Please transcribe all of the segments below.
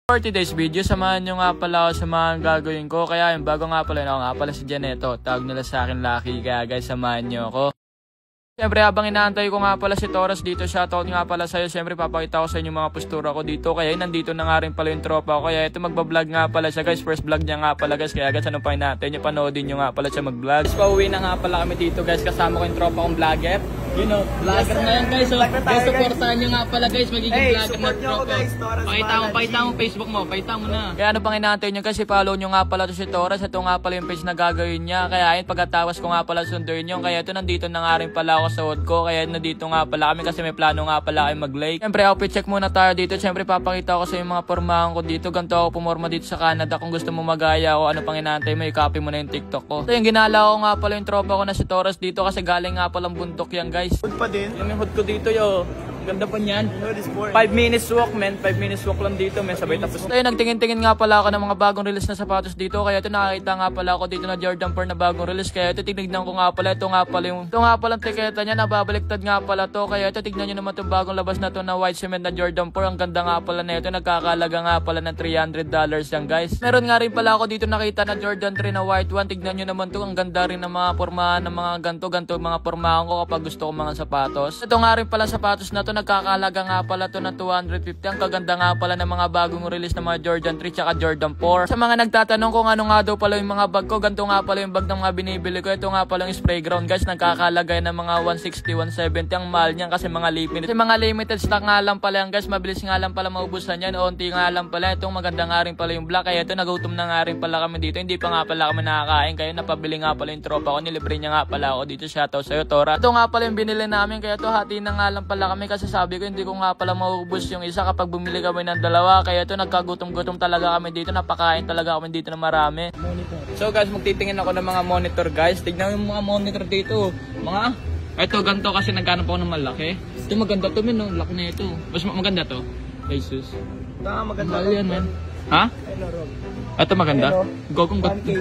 For today's video, samahan nyo nga pala ako sa mga gagawin ko. Kaya yung bago nga pala, ako nga pala si Janeto. Tawag nila sa akin Lucky. Kaya guys, samahan nyo ako. Siyempre, habang inaantay ko nga pala si Toras dito, shoutout nga pala sa'yo. Siyempre, papakita ko sa inyo mga postura ko dito. Kaya nandito na nga rin pala yung tropa ko. Kaya ito magbablog nga pala siya guys. First vlog niya nga pala guys. Kaya guys, ano pa natin nyo, panoodin nyo nga pala siya mag-vlog. Pauwi na nga pala kami dito guys. Kasama ko yung tropa kong vlogger. You know, vlogger na yan guys. So, guys, supportahan nyo nga pala guys. Magiging vlogger na tropa. Pakita mo Facebook mo. Pakita mo na. Kaya ano pang inaantay nyo guys, i-follow nyo nga pala to si Toras. Ito nga pala yung page na gagawin niya. Kaya ayun, pagkatawas ko nga pala sunduin nyo. Kaya ito, nandito na nga rin pala ako sa hood ko. Kaya nandito nga pala kami kasi may plano nga pala kayo mag-lake. Siyempre, outfit check muna tayo dito. Siyempre, papakita ko sa yung mga pormahan ko dito. Ganito ako pumorma dito sa Canada. Kung gusto mo magaya ako, ano pang inaantay mo, i-copy mo na yung TikTok ko. So yung ginala ko nga pala yung tropa ko na si Toras dito kasi galing nga palang bundok yan guys. Hood pa din? Yung hood ko dito yo. Ganda pa niyan. 5 minutes walk men. 5 minutes walk lang dito men. Sabay tapos. So yun, nagtingin-tingin nga pala ako ng mga bagong release na sapatos dito. Kaya ito nakakita nga pala ako dito na Jordan 4 na bagong release. Kaya ito tinignan ko nga pala. Ito nga pala tiketa niya. Nababaliktad nga pala to. Kaya ito tignan nyo naman itong bagong labas na to na white cement na Jordan 4. Ang ganda nga pala na ito. Nagkakalaga nga pala ng $300 yan guys. Meron nga rin pala ako dito nakita na Jordan 3 na white one. Tignan nyo naman to. Ang ganda rin ng mga pormahan ng mga ganto mga pormahan ko kapag gusto ko mga sapatos. Ito nga rin pala sapatos na to. Nagkakalaga nga pala to ng 250. Ang kaganda nga pala ng mga bagong release ng mga Jordan 3 tsaka Jordan 4. Sa mga nagtatanong kung ano nga daw pala yung mga bag ko, ganito nga pala yung bag ng mga binibili ko. Ito nga pala yung spray ground guys. Nagkakalagay ng mga 160, 170. Ang mahal niyan kasi mga limited. Kasi mga limited stock nga lang pala yan guys. Mabilis nga lang pala maubusan yan. Unti nga lang pala. Itong maganda nga rin pala yung black. Kaya ito nagutom na nga rin pala kami dito. Hindi pa nga pala kami nakakain. Kaya napabili nga pala yung tropa ko. Nilibre niya nga pala ako dito. Shoutout sa'yo Tora. Ito nga pala yung binili namin. Kaya ito hati na nga lang pala kami. Kasi sabi ko hindi ko nga pala maubos yung isa kapag bumili kami ng dalawa. Kaya ito nagkagutom-gutom talaga kami dito. Napakain talaga kami dito na marami. Monitor. So guys, magtitingin ako ng mga monitor guys. Tignan yung mga monitor dito. Ito ganito kasi nagkano pa ako ng malaki. Ito maganda to men, no? Laki na ito. Mas maganda to. Jesus. Maganda. Mahal yan men. Ha? Ito maganda. Gagong ganda.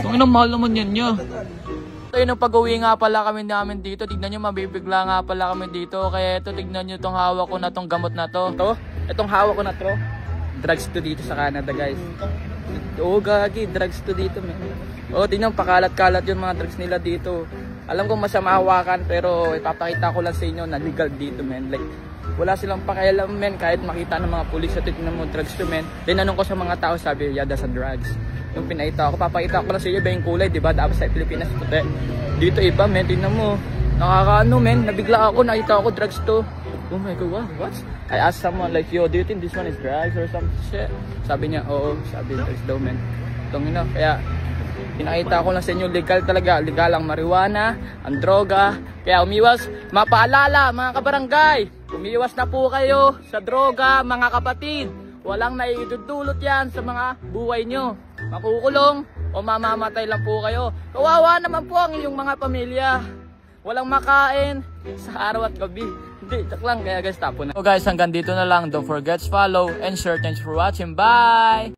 Itong inang mahal naman yan nyo. So yun, pag-uwi nga pala kami namin dito. Tignan nyo, mabibigla nga pala kami dito. Kaya ito, tignan nyo itong hawak ko na itong gamot na to. Itong hawak ko na to. Drugs to dito sa Canada guys. Oo gagi, drugs to dito men. Oo, tignan, pakalat-kalat yung mga drugs nila dito. Alam ko masama hawakan pero ipapakita ko lang sa inyo na legal dito men. Like, wala silang pakialam men kahit makita ng mga pulis at tignan mo drugs to men. Tinanong ko sa mga tao, sabi, yada sa drugs. Yung pinaita ko, papakita ko lang sa iyo ba yung kulay, diba? Dapat sa Pilipinas puti. Dito iba men, tignan mo. Nakakaano men, nabigla ako, nakita ako drugs to. Oh my god, what? I asked someone like, yo, do you think this one is drugs or some shit? Sabi niya, oo, sabi drugs daw men. Itong ina, kaya pinakita ko lang sa inyo, legal talaga, legal ang marijuana, ang droga. Kaya umiwas, mapaalala mga kabarangay, umiwas na po kayo sa droga mga kapatid. Walang naidudulot yan sa mga buhay nyo. Makukulong o mamamatay lang po kayo. Kawawa naman po ang iyong mga pamilya. Walang makain sa araw at gabi. Hindi, tak lang. Kaya guys, tapo na. So guys, hanggang dito na lang. Don't forget to follow and share. Thanks for watching. Bye!